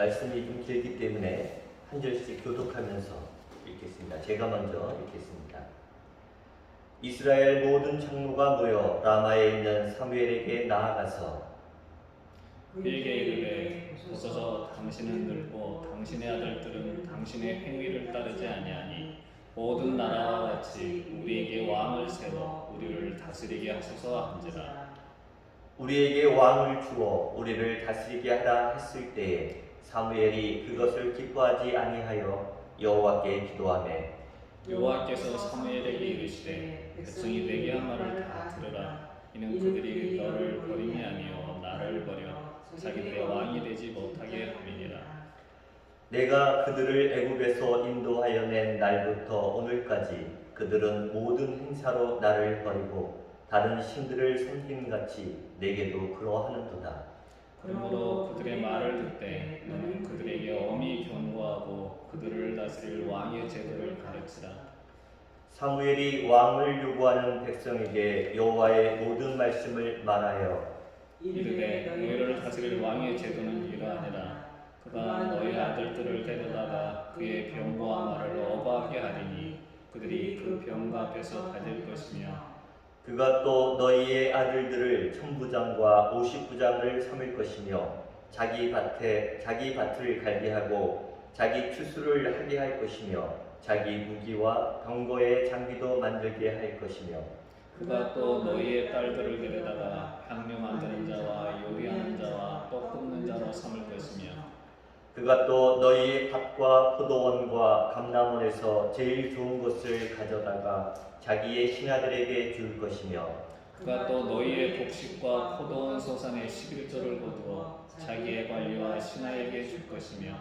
말씀이 좀 길기 때문에 한 절씩 교독하면서 읽겠습니다. 제가 먼저 읽겠습니다. 이스라엘 모든 장로가 모여 라마에 있는 사무엘에게 나아가서 그에게 이르되 보소서 당신은 늙고 당신의 아들들은 당신의 행위를 따르지 아니하니 모든 나라와 같이 우리에게 왕을 세워 우리를 다스리게 하소서 한지라. 우리에게 왕을 주어 우리를 다스리게 하라 했을 때에 사무엘이 그것을 기뻐하지 아니하여 여호와께 기도하매 여호와께서 사무엘에게 이르시되 백성이 내게 한 말을 다 들으라. 이는 그들이 너를 버림이 아니요 나를 버려 자기들의 왕이 되지 못하게 함이니라. 내가 그들을 애굽에서 인도하여 낸 날부터 오늘까지 그들은 모든 행사로 나를 버리고 다른 신들을 섬김같이 내게도 그러하는도다. 그러므로 그들의 말을 듣되 너는 그들에게 엄히 경고하고 그들을 다스릴 왕의 제도를 가르치라. 사무엘이 왕을 요구하는 백성에게 여호와의 모든 말씀을 말하여 이르되 너희를 다스릴 왕의 제도는 이러하니라. 그가 너희 아들들을 데려다가 그의 병과 말을 어부하게 하리니 그들이 그 병과 앞에서 가질 것이며 그가 또 너희의 아들들을 천부장과 오십부장을 삼을 것이며 자기 밭을 갈게 하고 자기 추수를 하게 할 것이며 자기 무기와 병거의 장비도 만들게 할 것이며 그가 또 너희의 딸들을 데려다가 향료 만드는 자와 요리하는 자와 떡 굽는 자로 삼을 것이며 그가 또 너희의 밭과 포도원과 감람원에서 제일 좋은 것을 가져다가 자기의 신하들에게 줄 것이며 그가 또 너희의 곡식과 포도원 소산의 11조를 거두어 자기의 관리와 신하에게 줄 것이며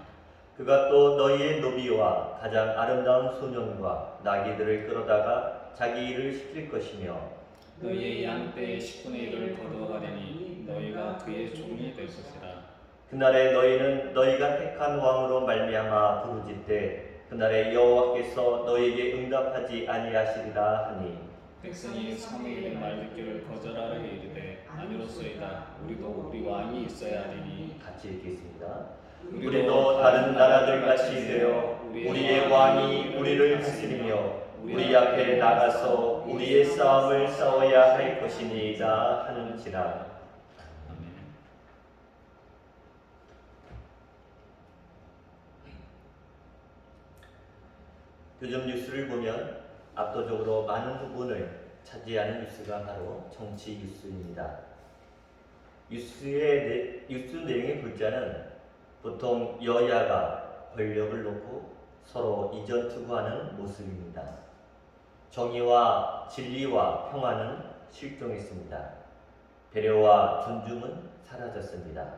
그가 또 너희의 노비와 가장 아름다운 소년과 나귀들을 끌어다가 자기 일을 시킬 것이며 너희의 양떼의 10분의 1을 거두어 가리니 너희가 그의 종이 될 것이라. 그날에 너희는 너희가 택한 왕으로 말미암아 부르짖되 그날에 여호와께서 너희에게 응답하지 아니하시리라 하니 백성이 사무엘의 말 듣기를 거절하려 이르되 아니로소이다. 우리도 우리 왕이 있어야 하리니 같이 읽겠습니다. 우리도 다른 나라들 같이 되어 우리의 왕이 우리를 다스리며 우리 앞에 나가서 우리의 싸움을 싸워야 할 것이니이다 하는지라. 아멘. 요즘 뉴스를 보면 압도적으로 많은 부분을 차지하는 뉴스가 바로 정치 뉴스입니다. 뉴스 내용의 글자는 보통 여야가 권력을 놓고 서로 이전투구하는 모습입니다. 정의와 진리와 평화는 실종했습니다. 배려와 존중은 사라졌습니다.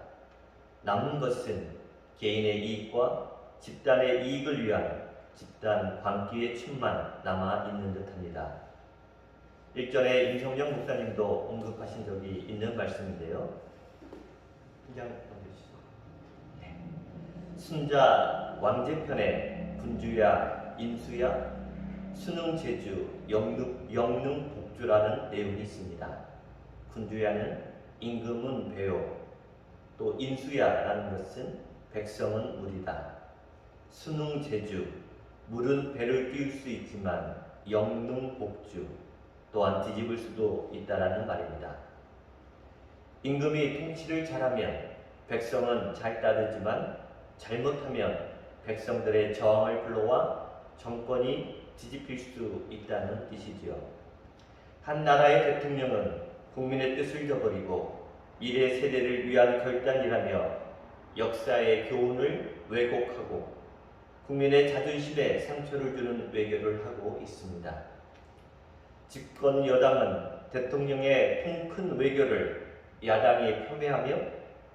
남은 것은 개인의 이익과 집단의 이익을 위한 집단 광기의 춤만 남아 있는 듯합니다. 일전에 임성영 목사님도 언급하신 적이 있는 말씀인데요. 한장 보여주시죠. 네. 순자 왕제편에 군주야, 인수야, 수능제주, 영능복주라는 내용이 있습니다. 군주야는 임금은 배요, 또 인수야라는 것은 백성은 물이다. 수능제주, 물은 배를 띄울 수 있지만 영능복주, 또한 뒤집을 수도 있다라는 말입니다. 임금이 통치를 잘하면 백성은 잘 따르지만 잘못하면 백성들의 저항을 불러와 정권이 뒤집힐 수 있다는 뜻이지요. 한 나라의 대통령은 국민의 뜻을 저버리고 미래 세대를 위한 결단이라며 역사의 교훈을 왜곡하고 국민의 자존심에 상처를 주는 외교를 하고 있습니다. 집권 여당은 대통령의 통 큰 외교를 야당이 폄훼하며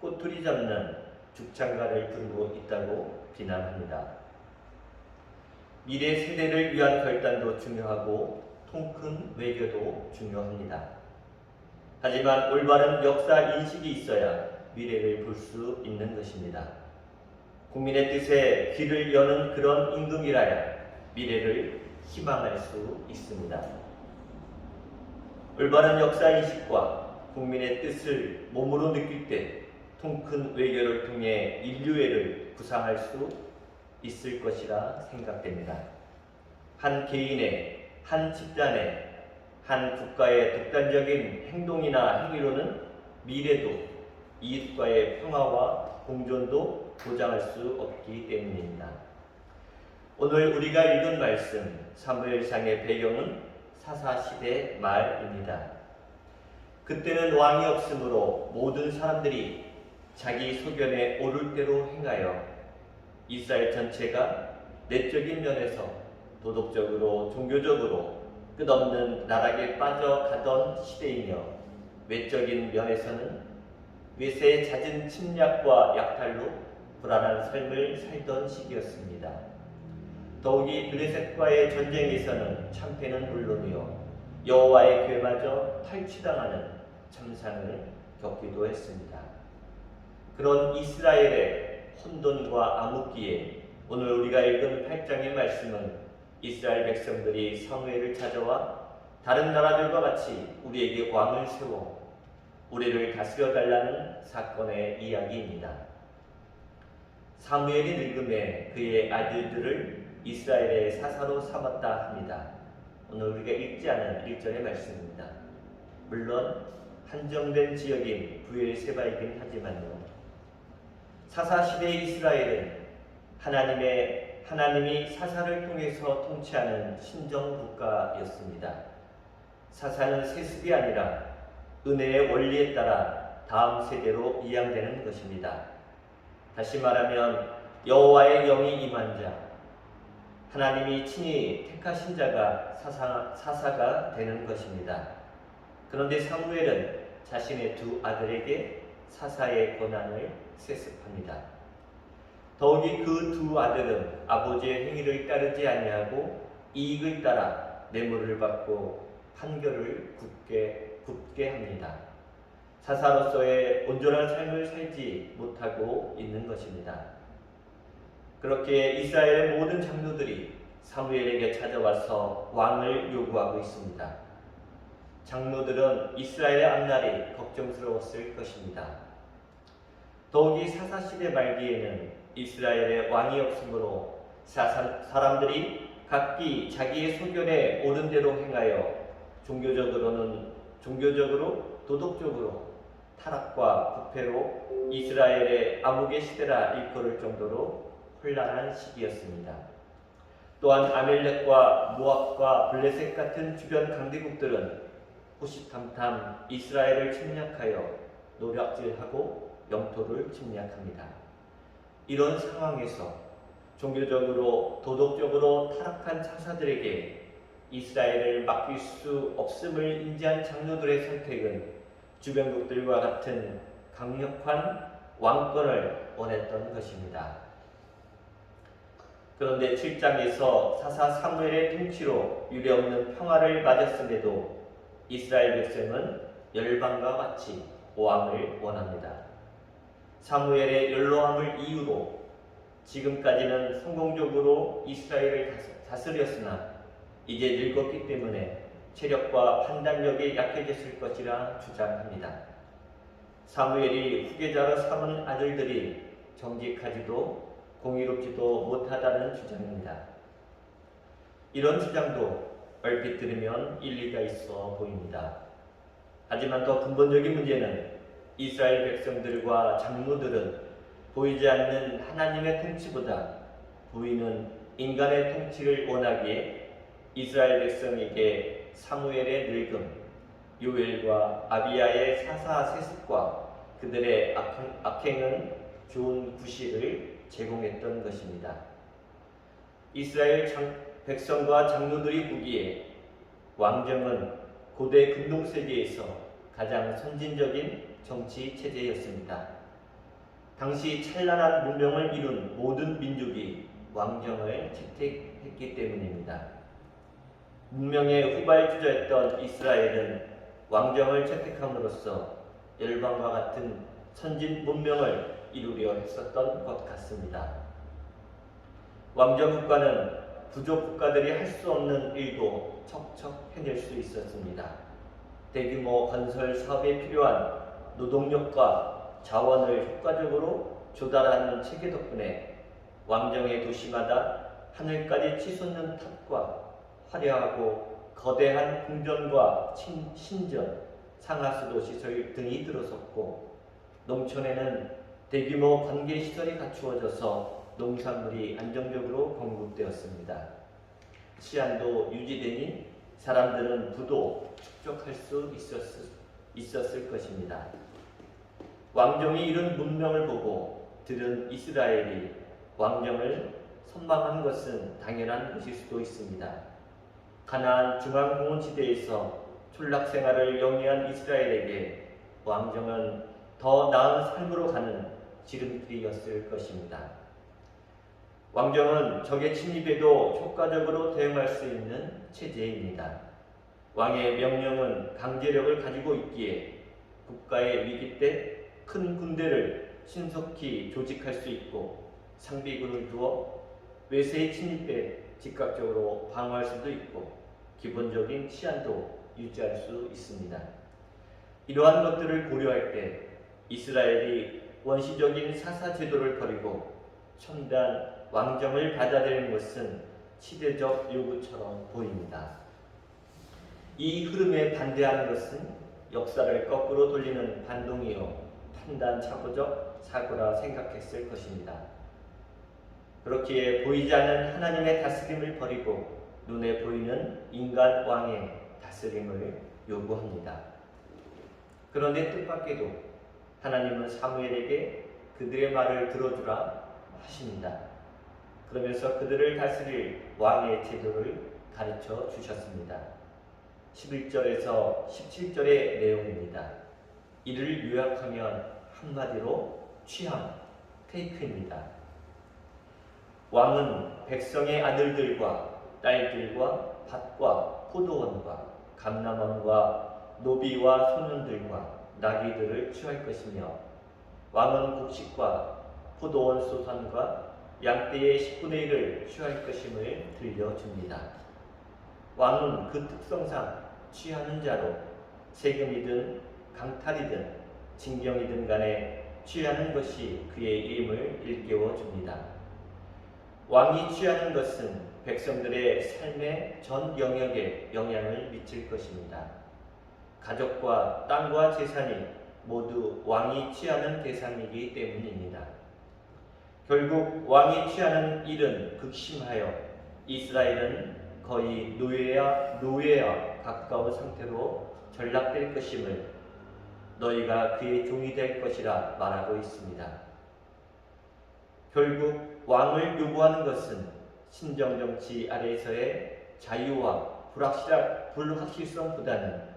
꼬투리 잡는 죽창가를 부르고 있다고 비난합니다. 미래 세대를 위한 결단도 중요하고 통 큰 외교도 중요합니다. 하지만 올바른 역사 인식이 있어야 미래를 볼 수 있는 것입니다. 국민의 뜻에 귀를 여는 그런 임금이라야 미래를 희망할 수 있습니다. 올바른 역사인식과 국민의 뜻을 몸으로 느낄 때 통큰 외교를 통해 인류애를 구상할 수 있을 것이라 생각됩니다. 한 개인의, 한 집단의, 한 국가의 독단적인 행동이나 행위로는 미래도 이웃과의 평화와 공존도 보장할 수 없기 때문입니다. 오늘 우리가 읽은 말씀 사무엘상의 배경은 사사시대 말입니다. 그때는 왕이 없으므로 모든 사람들이 자기 소견에 오를 대로 행하여 이스라엘 전체가 내적인 면에서 도덕적으로 종교적으로 끝없는 나락에 빠져가던 시대이며 외적인 면에서는 외세의 잦은 침략과 약탈로 불안한 삶을 살던 시기였습니다. 더욱이 블레셋과의 전쟁에서는 참패는 물론이요 여호와의 궤마저 탈취당하는 참상을 겪기도 했습니다. 그런 이스라엘의 혼돈과 암흑기에 오늘 우리가 읽은 8장의 말씀은 이스라엘 백성들이 사무엘을 찾아와 다른 나라들과 같이 우리에게 왕을 세워 우리를 다스려 달라는 사건의 이야기입니다. 사무엘이 늙음에 그의 아들들을 이스라엘의 사사로 삼았다 합니다. 오늘 우리가 읽지 않은 1절의 말씀입니다. 물론 한정된 지역인 브엘세바이긴 하지만요. 사사시대의 이스라엘은 하나님이 사사를 통해서 통치하는 신정국가였습니다. 사사는 세습이 아니라 은혜의 원리에 따라 다음 세대로 이양되는 것입니다. 다시 말하면 여호와의 영이 임한 자, 하나님이 친히 택하신 자가 사사가 되는 것입니다. 그런데 사무엘은 자신의 두 아들에게 사사의 권한을 세습합니다. 더욱이 그 두 아들은 아버지의 행위를 따르지 아니하고 이익을 따라 뇌물을 받고 판결을 굽게 합니다. 사사로서의 온전한 삶을 살지 못하고 있는 것입니다. 그렇게 이스라엘의 모든 장로들이 사무엘에게 찾아와서 왕을 요구하고 있습니다. 장로들은 이스라엘의 앞날이 걱정스러웠을 것입니다. 더욱이 사사시대 말기에는 이스라엘의 왕이 없으므로 사람들이 각기 자기의 소견에 옳은 대로 행하여 종교적으로 도덕적으로 타락과 부패로 이스라엘의 암흑의 시대라 일컬을 정도로 혼란한 시기였습니다. 또한 아멜렉과 모압과 블레셋 같은 주변 강대국들은 호시탐탐 이스라엘을 침략하여 노략질하고 영토를 침략합니다. 이런 상황에서 종교적으로 도덕적으로 타락한 사사들에게 이스라엘을 맡길 수 없음을 인지한 장로들의 선택은 주변국들과 같은 강력한 왕권을 원했던 것입니다. 그런데 7장에서 사사 사무엘의 통치로 유례없는 평화를 맞았음에도 이스라엘 백성은 열방과 같이 왕을 원합니다. 사무엘의 연로함을 이유로 지금까지는 성공적으로 이스라엘을 다스렸으나 이제 늙었기 때문에 체력과 판단력이 약해졌을 것이라 주장합니다. 사무엘이 후계자로 삼은 아들들이 정직하지도 공의롭지도 못하다는 주장입니다. 이런 주장도 얼핏 들으면 일리가 있어 보입니다. 하지만 더 근본적인 문제는 이스라엘 백성들과 장로들은 보이지 않는 하나님의 통치보다 보이는 인간의 통치를 원하기에 이스라엘 백성에게 사무엘의 늙음, 요엘과 아비야의 사사 세습과 그들의 악행은 좋은 구실을 제공했던 것입니다. 이스라엘 백성과 장로들이 보기에 왕정은 고대 근동세계에서 가장 선진적인 정치 체제였습니다. 당시 찬란한 문명을 이룬 모든 민족이 왕정을 채택했기 때문입니다. 문명의 후발주자였던 이스라엘은 왕정을 채택함으로써 열방과 같은 선진 문명을 이루려 했었던 것 같습니다. 왕정 국가는 부족 국가들이 할 수 없는 일도 척척 해낼 수 있었습니다. 대규모 건설 사업에 필요한 노동력과 자원을 효과적으로 조달하는 체계 덕분에 왕정의 도시마다 하늘까지 치솟는 탑과 화려하고 거대한 궁전과 신전, 상하수도 시설 등이 들어섰고, 농촌에는 대규모 관계시설이 갖추어져서 농산물이 안정적으로 공급되었습니다. 치안도 유지되니 사람들은 부도 축적할 수 있었을 것입니다. 왕정이 이런 문명을 보고 들은 이스라엘이 왕정을 선망한 것은 당연한 것일 수도 있습니다. 가나안 중앙공원 지대에서 촌락 생활을 영위한 이스라엘에게 왕정은 더 나은 삶으로 가는 지름길이었을 것입니다. 왕정은 적의 침입에도 효과적으로 대응할 수 있는 체제입니다. 왕의 명령은 강제력을 가지고 있기에 국가의 위기 때 큰 군대를 신속히 조직할 수 있고, 상비군을 두어 외세의 침입에 즉각적으로 방어할 수도 있고, 기본적인 치안도 유지할 수 있습니다. 이러한 것들을 고려할 때 이스라엘이 원시적인 사사 제도를 버리고 첨단 왕정을 받아들이는 것은 시대적 요구처럼 보입니다. 이 흐름에 반대하는 것은 역사를 거꾸로 돌리는 반동이요 판단착오적 사고라 생각했을 것입니다. 그렇기에 보이지 않는 하나님의 다스림을 버리고 눈에 보이는 인간 왕의 다스림을 요구합니다. 그런데 뜻밖에도 하나님은 사무엘에게 그들의 말을 들어주라 하십니다. 그러면서 그들을 다스릴 왕의 제도를 가르쳐 주셨습니다. 11절에서 17절의 내용입니다. 이를 요약하면 한마디로 취함, 테이크입니다. 왕은 백성의 아들들과 딸들과 밭과 포도원과 감람원과 노비와 소년들과 나귀들을 취할 것이며, 왕은 곡식과 포도원 소산과 양떼의 10분의 1을 취할 것임을 들려줍니다. 왕은 그 특성상 취하는 자로 세금이든 강탈이든 징경이든 간에 취하는 것이 그의 이름을 일깨워 줍니다. 왕이 취하는 것은 백성들의 삶의 전 영역에 영향을 미칠 것입니다. 가족과 땅과 재산이 모두 왕이 취하는 대상이기 때문입니다. 결국 왕이 취하는 일은 극심하여 이스라엘은 거의 노예와 가까운 상태로 전락될 것임을, 너희가 그의 종이 될 것이라 말하고 있습니다. 결국 왕을 요구하는 것은 신정정치 아래에서의 자유와 불확실성보다는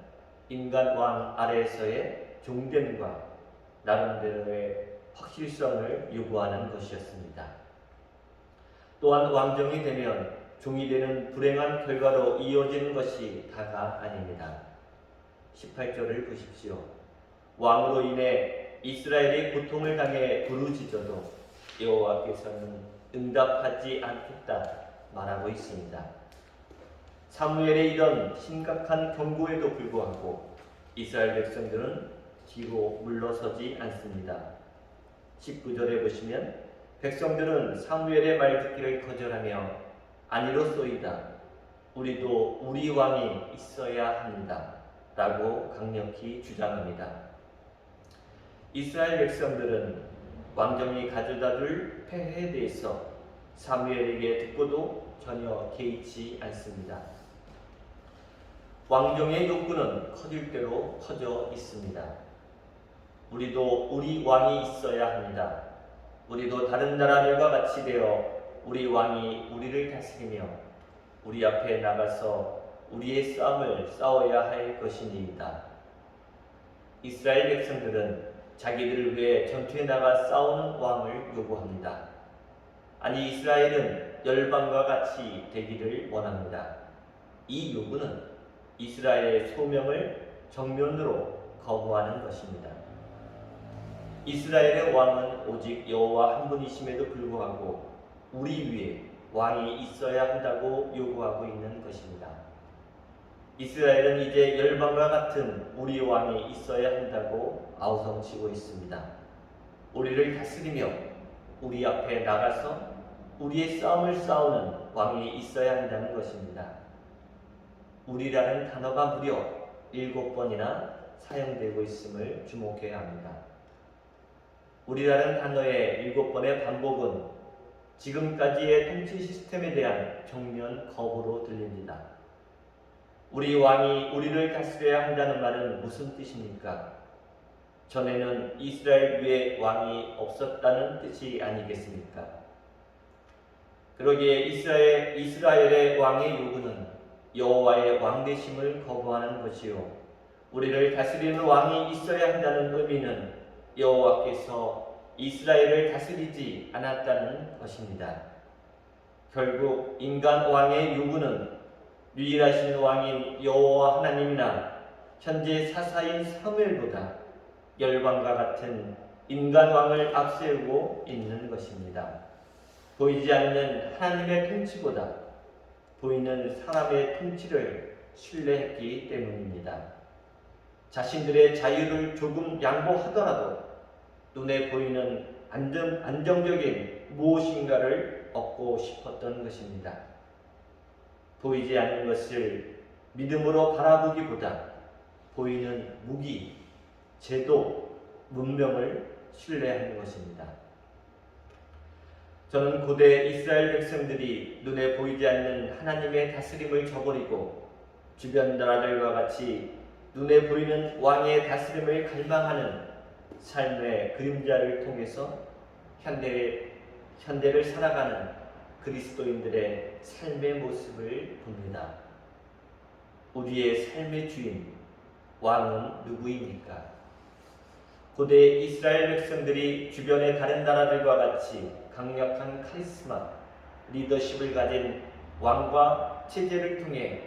인간 왕 아래에서의 종됨과 나름대로의 확실성을 요구하는 것이었습니다. 또한 왕정이 되면 종이 되는 불행한 결과로 이어지는 것이 다가 아닙니다. 18절을 보십시오. 왕으로 인해 이스라엘이 고통을 당해 부르짖어도 여호와께서는 응답하지 않겠다 말하고 있습니다. 사무엘의 이런 심각한 경고에도 불구하고 이스라엘 백성들은 뒤로 물러서지 않습니다. 19절에 보시면 백성들은 사무엘의 말 듣기를 거절하며 아니로소이다, 우리도 우리 왕이 있어야 합니다 라고 강력히 주장합니다. 이스라엘 백성들은 왕정이 가져다줄 폐해에 대해서 사무엘에게 듣고도 전혀 개의치 않습니다. 왕정의 욕구는 커질 대로 커져 있습니다. 우리도 우리 왕이 있어야 합니다. 우리도 다른 나라들과 같이 되어 우리 왕이 우리를 다스리며 우리 앞에 나가서 우리의 싸움을 싸워야 할 것입니다. 이스라엘 백성들은 자기들을 위해 전투에 나가 싸우는 왕을 요구합니다. 아니, 이스라엘은 열방과 같이 되기를 원합니다. 이 요구는 이스라엘의 소명을 정면으로 거부하는 것입니다. 이스라엘의 왕은 오직 여호와 한 분이심에도 불구하고 우리 위에 왕이 있어야 한다고 요구하고 있는 것입니다. 이스라엘은 이제 열방과 같은 우리 왕이 있어야 한다고 아우성치고 있습니다. 우리를 다스리며 우리 앞에 나가서 우리의 싸움을 싸우는 왕이 있어야 한다는 것입니다. 우리라는 단어가 무려 7번이나 사용되고 있음을 주목해야 합니다. 우리라는 단어의 7번의 반복은 지금까지의 통치 시스템에 대한 정면 거부로 들립니다. 우리 왕이 우리를 다스려야 한다는 말은 무슨 뜻입니까? 전에는 이스라엘 위에 왕이 없었다는 뜻이 아니겠습니까? 그러기에 이스라엘의 왕의 요구는 여호와의 왕되심을 거부하는 것이요, 우리를 다스리는 왕이 있어야 한다는 의미는 여호와께서 이스라엘을 다스리지 않았다는 것입니다. 결국 인간 왕의 요구는 유일하신 왕인 여호와 하나님이나 현재 사사인 사무엘보다 열방과 같은 인간 왕을 앞세우고 있는 것입니다. 보이지 않는 하나님의 통치보다 보이는 사람의 통치를 신뢰했기 때문입니다. 자신들의 자유를 조금 양보하더라도 눈에 보이는 안정적인 무엇인가를 얻고 싶었던 것입니다. 보이지 않는 것을 믿음으로 바라보기보다 보이는 무기, 제도, 문명을 신뢰하는 것입니다. 저는 고대 이스라엘 백성들이 눈에 보이지 않는 하나님의 다스림을 저버리고 주변 나라들과 같이 눈에 보이는 왕의 다스림을 갈망하는 삶의 그림자를 통해서 현대를 살아가는 그리스도인들의 삶의 모습을 봅니다. 우리의 삶의 주인, 왕은 누구입니까? 고대 이스라엘 백성들이 주변의 다른 나라들과 같이 강력한 카리스마, 리더십을 가진 왕과 체제를 통해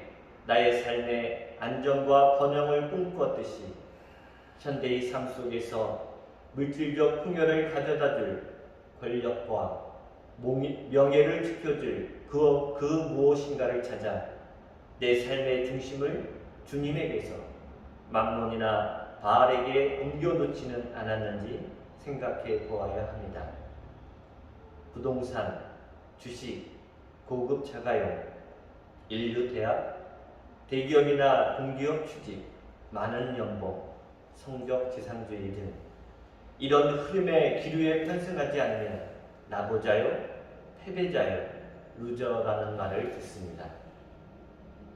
나의 삶의 안정과 번영을 꿈꾸었듯이 현대의 삶 속에서 물질적 풍요를 가져다줄 권력과 명예를 지켜줄 그 무엇인가를 찾아 내 삶의 중심을 주님에게서 만몬이나 바알에게 옮겨놓지는 않았는지 생각해 보아야 합니다. 부동산, 주식, 고급 자가용, 인류 대학, 대기업이나 공기업 취직, 많은 연봉, 성적 지상주의 등 이런 흐름의 기류에 편승하지 않으면 나고자요, 패배자요, 루저라는 말을 듣습니다.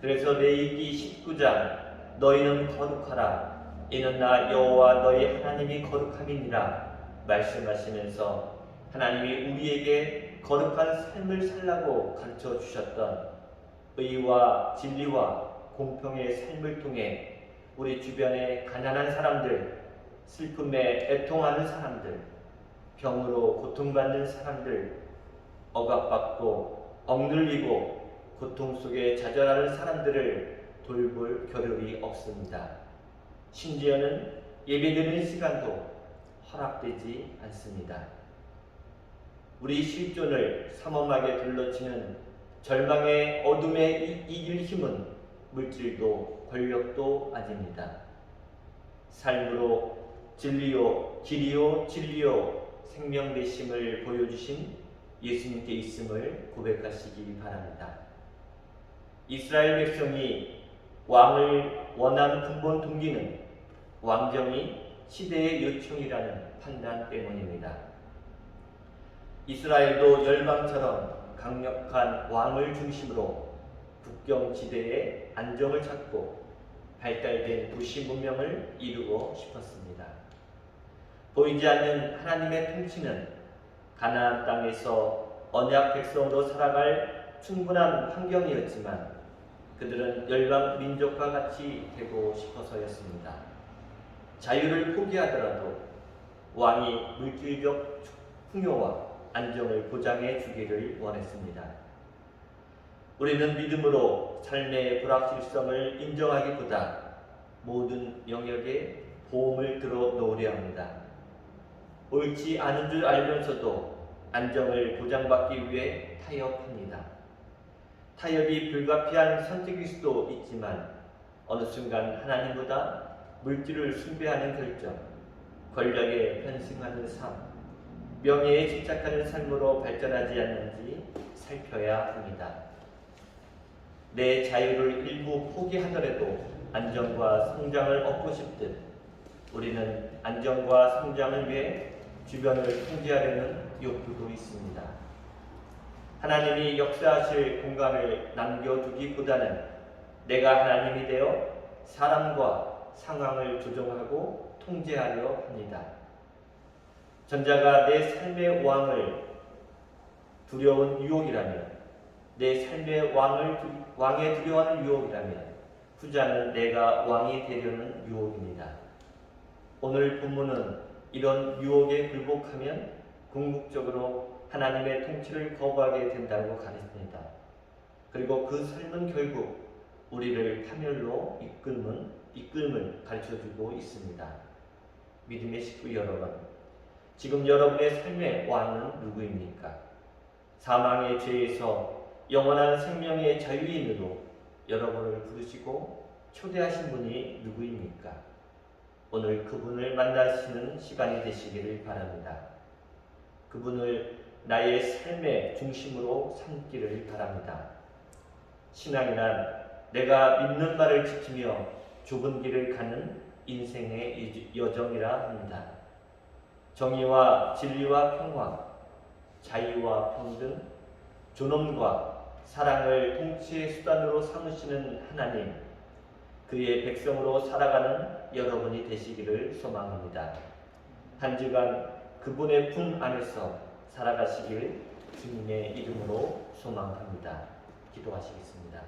그래서 레위기 19장 너희는 거룩하라 이는 나 여호와 너희 하나님이 거룩함이니라 말씀하시면서 하나님이 우리에게 거룩한 삶을 살라고 가르쳐 주셨던 의와 진리와 공평의 삶을 통해 우리 주변의 가난한 사람들, 슬픔에 애통하는 사람들, 병으로 고통받는 사람들, 억압받고 억눌리고 고통 속에 좌절하는 사람들을 돌볼 겨를이 없습니다. 심지어는 예배드리는 시간도 허락되지 않습니다. 우리 실존을 삼엄하게 둘러치는 절망의 어둠에 이길 힘은 물질도 권력도 아닙니다. 삶으로 진리요 길이요 진리요 생명 되심을 보여주신 예수님께 있음을 고백하시기 바랍니다. 이스라엘 백성이 왕을 원한 근본 동기는 왕정이 시대의 요청이라는 판단 때문입니다. 이스라엘도 열방처럼 강력한 왕을 중심으로 국경지대의 안정을 찾고 발달된 도시 문명을 이루고 싶었습니다. 보이지 않는 하나님의 통치는 가나안 땅에서 언약 백성으로 살아갈 충분한 환경이었지만 그들은 열방 민족과 같이 되고 싶어서였습니다. 자유를 포기하더라도 왕이 물질적 풍요와 안정을 보장해 주기를 원했습니다. 우리는 믿음으로 삶의 불확실성을 인정하기보다 모든 영역에 보험을 들어 놓으려 합니다. 옳지 않은 줄 알면서도 안정을 보장받기 위해 타협합니다. 타협이 불가피한 선택일 수도 있지만 어느 순간 하나님보다 물질을 숭배하는 결정, 권력에 편승하는 삶, 명예에 집착하는 삶으로 발전하지 않는지 살펴야 합니다. 내 자유를 일부 포기하더라도 안정과 성장을 얻고 싶듯 우리는 안정과 성장을 위해 주변을 통제하려는 욕구도 있습니다. 하나님이 역사하실 공간을 남겨두기보다는 내가 하나님이 되어 사람과 상황을 조정하고 통제하려 합니다. 전자가 내 삶의 왕을 두려운 유혹이라면, 내 삶의 왕에 두려워하는 유혹이라면, 후자는 내가 왕이 되려는 유혹입니다. 오늘 본문은 이런 유혹에 굴복하면 궁극적으로 하나님의 통치를 거부하게 된다고 가르칩니다. 그리고 그 삶은 결국 우리를 파멸로 이끌음을 가르쳐주고 있습니다. 믿음의 식구 여러분, 지금 여러분의 삶의 왕은 누구입니까? 사망의 죄에서 영원한 생명의 자유인으로 여러분을 부르시고 초대하신 분이 누구입니까? 오늘 그분을 만나시는 시간이 되시기를 바랍니다. 그분을 나의 삶의 중심으로 삼기를 바랍니다. 신앙이란 내가 믿는 바를 지키며 좁은 길을 가는 인생의 여정이라 합니다. 정의와 진리와 평화, 자유와 평등, 존엄과 사랑을 통치의 수단으로 삼으시는 하나님, 그의 백성으로 살아가는 여러분이 되시기를 소망합니다. 한 주간 그분의 품 안에서 살아가시길 주님의 이름으로 소망합니다. 기도하시겠습니다.